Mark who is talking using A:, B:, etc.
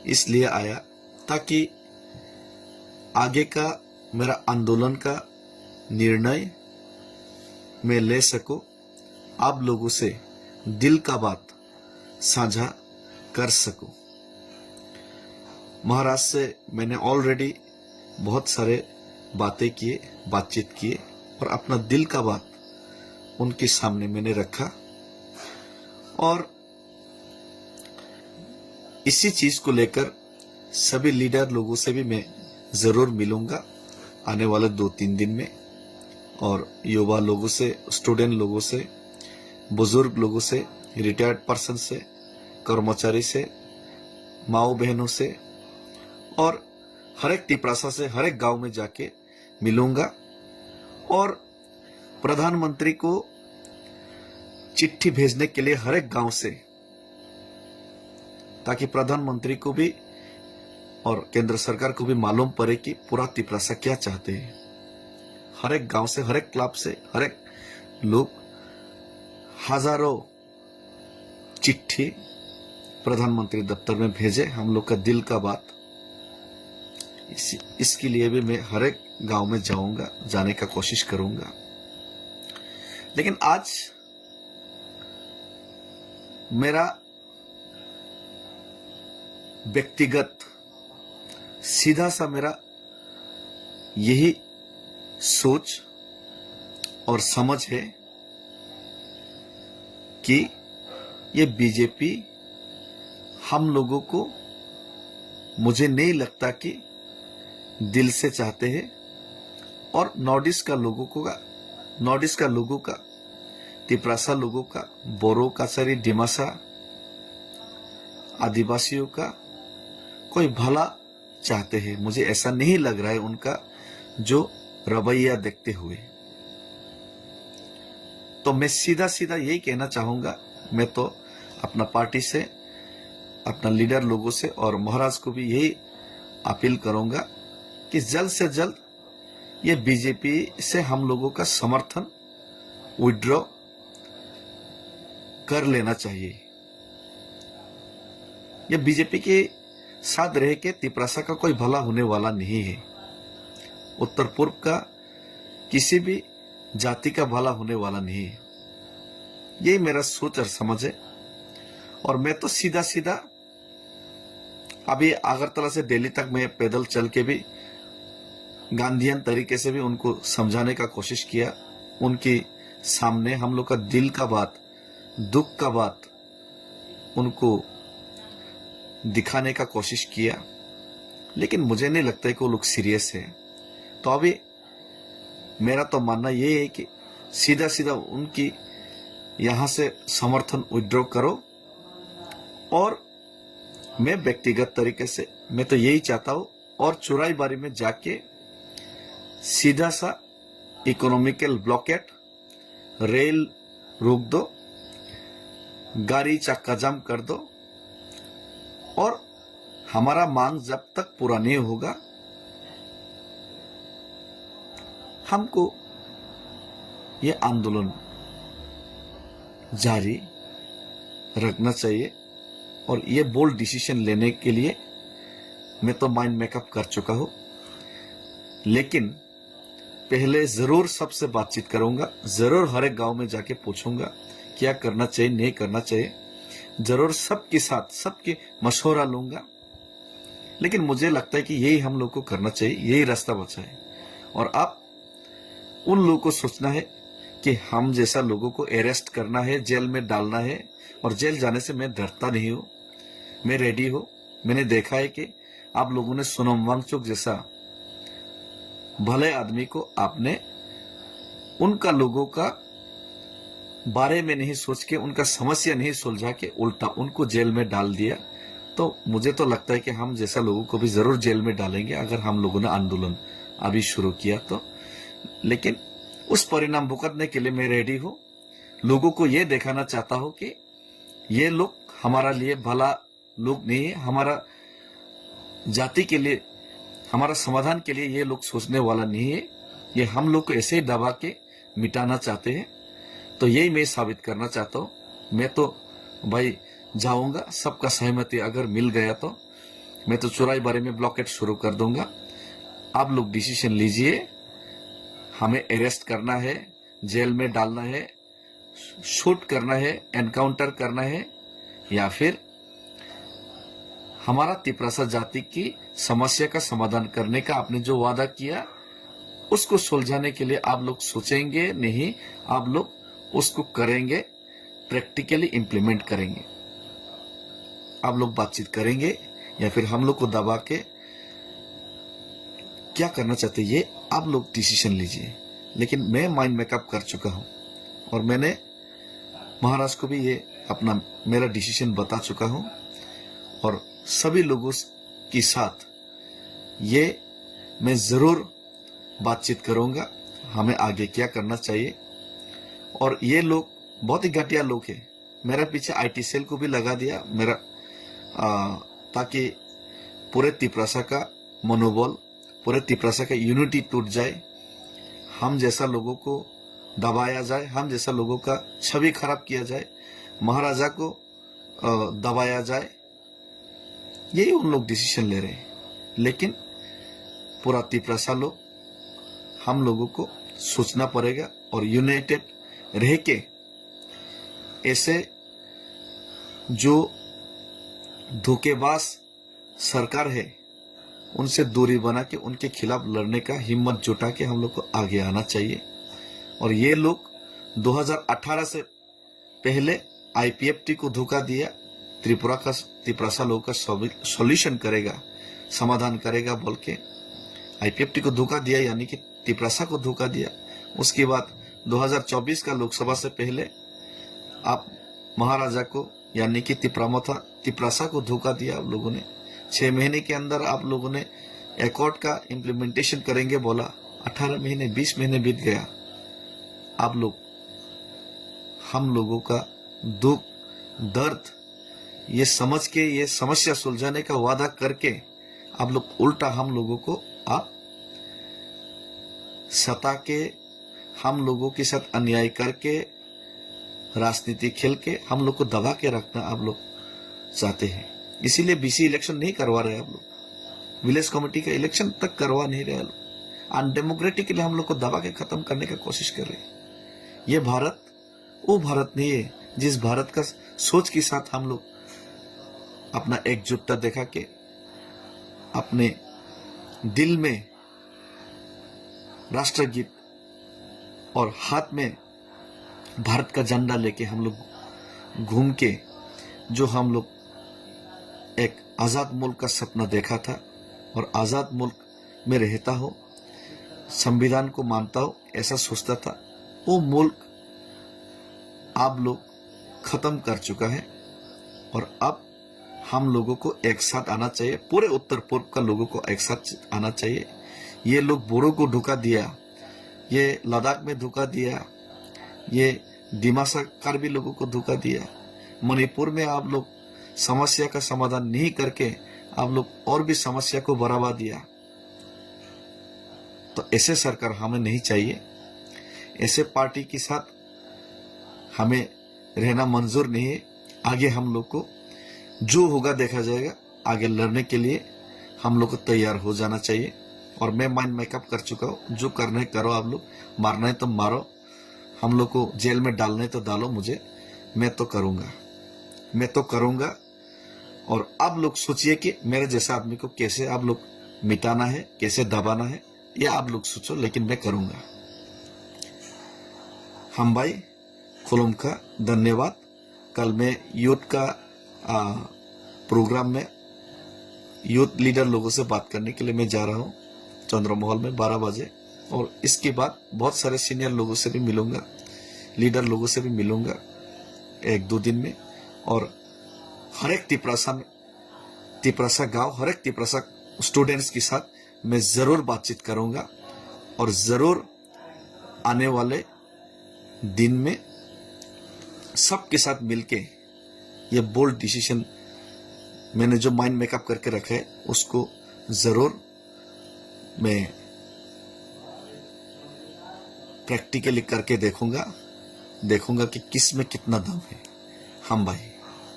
A: इसलिए आया ताकि आगे का मेरा आंदोलन का निर्णय मैं ले सकूं, आप लोगों से दिल का बात साझा कर सकूं। महाराज से मैंने ऑलरेडी बहुत सारे बातें किए, बातचीत किए और अपना दिल का बात उनके सामने मैंने रखा और इसी चीज को लेकर सभी लीडर लोगों से भी मैं जरूर मिलूंगा आने वाले 2-3 दिन में, और युवा लोगों से, स्टूडेंट लोगों से, बुजुर्ग लोगों से, रिटायर्ड पर्सन से, कर्मचारी से, माओ बहनों से और हर एक तिपरासा से हर एक गांव में जाके मिलूंगा और प्रधानमंत्री को चिट्ठी भेजने के लिए हर एक गांव से, ताकि प्रधानमंत्री को भी और केंद्र सरकार को भी मालूम पड़े कि पूरा तिपरासा क्या चाहते हैं। हर एक गांव से, हर एक क्लब से, हर एक लोग हजारों चिट्ठी प्रधानमंत्री दफ्तर में भेजे, हम लोग का दिल का बात। इसके लिए भी मैं हर एक गांव में जाऊंगा, जाने का कोशिश करूंगा। लेकिन आज मेरा व्यक्तिगत सीधा सा मेरा यही सोच और समझ है कि ये बीजेपी हम लोगों को, मुझे नहीं लगता कि दिल से चाहते हैं। और नॉर्थ ईस्ट का लोगों का, तिपरासा लोगों का, बोरो, काचारी, डिमासा आदिवासियों का कोई भला चाहते हैं, मुझे ऐसा नहीं लग रहा है उनका जो रवैया देखते हुए। तो मैं सीधा सीधा यही कहना चाहूंगा, मैं तो अपना पार्टी से, अपना लीडर लोगों से और महाराज को भी यही अपील करूंगा कि जल्द से जल्द ये बीजेपी से हम लोगों का समर्थन विड्रॉ कर लेना चाहिए। ये बीजेपी के साथ रह के तिपरासा का कोई भला होने वाला नहीं है। उत्तर पूर्व का किसी भी जाति का भला होने वाला नहीं है। यही मेरा सोच और समझ है। और मैं तो सीधा सीधा अभी अगरतला से दिल्ली तक मैं पैदल चल के भी गांधीयन तरीके से भी उनको समझाने का कोशिश किया, उनके सामने हम लोग का दिल का बात, दुख का बात उनको दिखाने का कोशिश किया। लेकिन मुझे नहीं लगता है कि वो लोग सीरियस है। तो अभी मेरा तो मानना ये है कि सीधा सीधा उनकी यहां से समर्थन विड्रॉ करो। और मैं व्यक्तिगत तरीके से मैं तो यही चाहता हूं, और चुराई बारी में जाके सीधा सा इकोनॉमिकल ब्लॉकेट, रेल रोक दो, गाड़ी चक्का जाम कर दो, और हमारा मांग जब तक पूरा नहीं होगा हमको ये आंदोलन जारी रखना चाहिए। और ये बोल्ड डिसीजन लेने के लिए मैं तो माइंड मेकअप कर चुका हूं। लेकिन पहले जरूर सबसे बातचीत करूंगा, जरूर हर एक गांव में जाके पूछूंगा क्या करना चाहिए, नहीं करना चाहिए। जरूर सबके साथ सबके मशवरा लूंगा। लेकिन मुझे लगता है कि यही हम लोग को करना चाहिए, यही रास्ता बचा है। और अब उन लोगों को सोचना है कि हम जैसा लोगों को अरेस्ट करना है, जेल में डालना है। और जेल जाने से मैं डरता नहीं हूं, मैं रेडी हूं। मैंने देखा है कि आप लोगों ने सोनम वांगचुक जैसा भले आदमी को आपने उनका लोगों का बारे में नहीं सोच के, उनका समस्या नहीं सुलझा के, उल्टा उनको जेल में डाल दिया। तो मुझे तो लगता है कि हम जैसा लोगों को भी जरूर जेल में डालेंगे अगर हम लोगों ने आंदोलन अभी शुरू किया तो। लेकिन उस परिणाम भुगतने के लिए मैं रेडी हूं। लोगों को यह दिखाना चाहता हूं कि ये लोग हमारा लिए भला लोग नहीं है, हमारा जाति के लिए, हमारा समाधान के लिए ये लोग सोचने वाला नहीं है। ये हम लोग को ऐसे ही दबा के मिटाना चाहते हैं। तो यही मैं साबित करना चाहता हूं। मैं तो भाई जाऊंगा, सबका सहमति अगर मिल गया तो मैं तो चौराई बारे में ब्लॉकेट शुरू कर दूंगा। आप लोग डिसीजन लीजिए, हमें अरेस्ट करना है, जेल में डालना है, शूट करना है, एनकाउंटर करना है, या फिर हमारा तिपरासा जाति की समस्या का समाधान करने का आपने जो वादा किया उसको सुलझाने के लिए आप लोग सोचेंगे नहीं, आप लोग उसको करेंगे, प्रैक्टिकली इंप्लीमेंट करेंगे। आप लोग बातचीत करेंगे या फिर हम लोग को दबा के क्या करना चाहते हैं ये आप लोग डिसीजन लीजिए। लेकिन मैं माइंड मेकअप कर चुका हूं और मैंने महाराज को भी ये अपना मेरा डिसीजन बता चुका हूं और सभी लोगों के साथ ये मैं जरूर बातचीत करूंगा, हमें आगे क्या करना चाहिए। और ये लोग बहुत ही घटिया लोग हैं। मेरा पीछे आईटी सेल को भी लगा दिया मेरा ताकि पूरे तिपरासा का मनोबल, पूरे तिपरासा का यूनिटी टूट जाए, हम जैसा लोगों को दबाया जाए, हम जैसा लोगों का छवि खराब किया जाए, महाराजा को दबाया जाए, यही उन लोग डिसीजन ले रहे हैं। लेकिन पूरा तिपरासा लोग, हम लोगों को सोचना पड़ेगा और यूनाइटेड रह के ऐसे जो धोखेबाज सरकार है उनसे दूरी बना के उनके खिलाफ लड़ने का हिम्मत जुटा के हम लोग को आगे आना चाहिए। और ये लोग 2018 से पहले आईपीएफटी को धोखा दिया, तिपरासा लोगों का सॉल्यूशन करेगा, समाधान करेगा बोल के आईपीएफटी को धोखा दिया, यानी कि तिपरासा को धोखा दिया। उसके बाद 2024 का लोकसभा से पहले आप महाराजा को यानी कि तिपरासा को धोखा दिया आप लोगों ने। 6 महीने के अंदर आप लोगों ने एकॉर्ड का इम्प्लीमेंटेशन करेंगे बोला, 18 महीने 20 महीने बीत गया। आप लोग हम लोगों का दुख दर्द ये समझ के ये समस्या सुलझाने का वादा करके आप लोग उल्टा हम लोगों को आप सता के, हम लोगों के साथ अन्याय करके, राजनीति खेल के हम लोग को दबा के रखना आप लोग चाहते हैं। इसीलिए बीसी इलेक्शन नहीं करवा रहे आप लोग, विलेज कमेटी का इलेक्शन तक करवा नहीं रहे लोग, अनडेमोक्रेटिकली हम लोग को दबा के खत्म करने का कोशिश कर रहे हैं। ये भारत वो भारत नहीं है जिस भारत का सोच के साथ हम लोग अपना एकजुटता दिखा के अपने दिल में राष्ट्रगीत और हाथ में भारत का झंडा लेके हम लोग घूम के जो हम लोग एक आजाद मुल्क का सपना देखा था और आजाद मुल्क में रहता हो, संविधान को मानता हो, ऐसा सोचता था, वो मुल्क आप लोग खत्म कर चुका है। और अब हम लोगों को एक साथ आना चाहिए, पूरे उत्तर पूर्व का लोगों को एक साथ आना चाहिए। ये लोग बोडो को धोखा दिया, ये लद्दाख में धोखा दिया, ये दिमासा कार्बी लोगों को धोखा दिया, मणिपुर में आप लोग समस्या का समाधान नहीं करके आप लोग और भी समस्या को बढ़ावा दिया। तो ऐसे सरकार हमें नहीं चाहिए, ऐसे पार्टी के साथ हमें रहना मंजूर नहीं है। आगे हम लोग को जो होगा देखा जाएगा, आगे लड़ने के लिए हम लोग को तैयार हो जाना चाहिए। और मैं माइंड मेकअप कर चुका हूँ, जो करना है करो, आप लोग मारना है तो मारो, हम लोग को जेल में डालना है तो डालो, मुझे मैं तो करूंगा। और आप लोग सोचिए कि मेरे जैसा आदमी को कैसे आप लोग मिटाना है, कैसे दबाना है, ये आप लोग सोचो, लेकिन मैं करूंगा। हम भाई खुलुम का धन्यवाद। कल मैं यूथ का प्रोग्राम में यूथ लीडर लोगों से बात करने के लिए मैं जा रहा हूँ चंद्रमोहल में 12 बजे। और इसके बाद बहुत सारे सीनियर लोगों से भी मिलूंगा, लीडर लोगों से भी मिलूंगा 1-2 दिन में। और हर एक तिपरासा गांव, हर एक तिपरासा स्टूडेंट्स के साथ मैं जरूर बातचीत करूंगा और जरूर आने वाले दिन में सबके साथ मिलके ये बोल्ड डिसीजन मैंने जो माइंड मेकअप करके रखा है उसको जरूर मैं प्रैक्टिकली करके देखूंगा कि किस में कितना दम है। हम भाई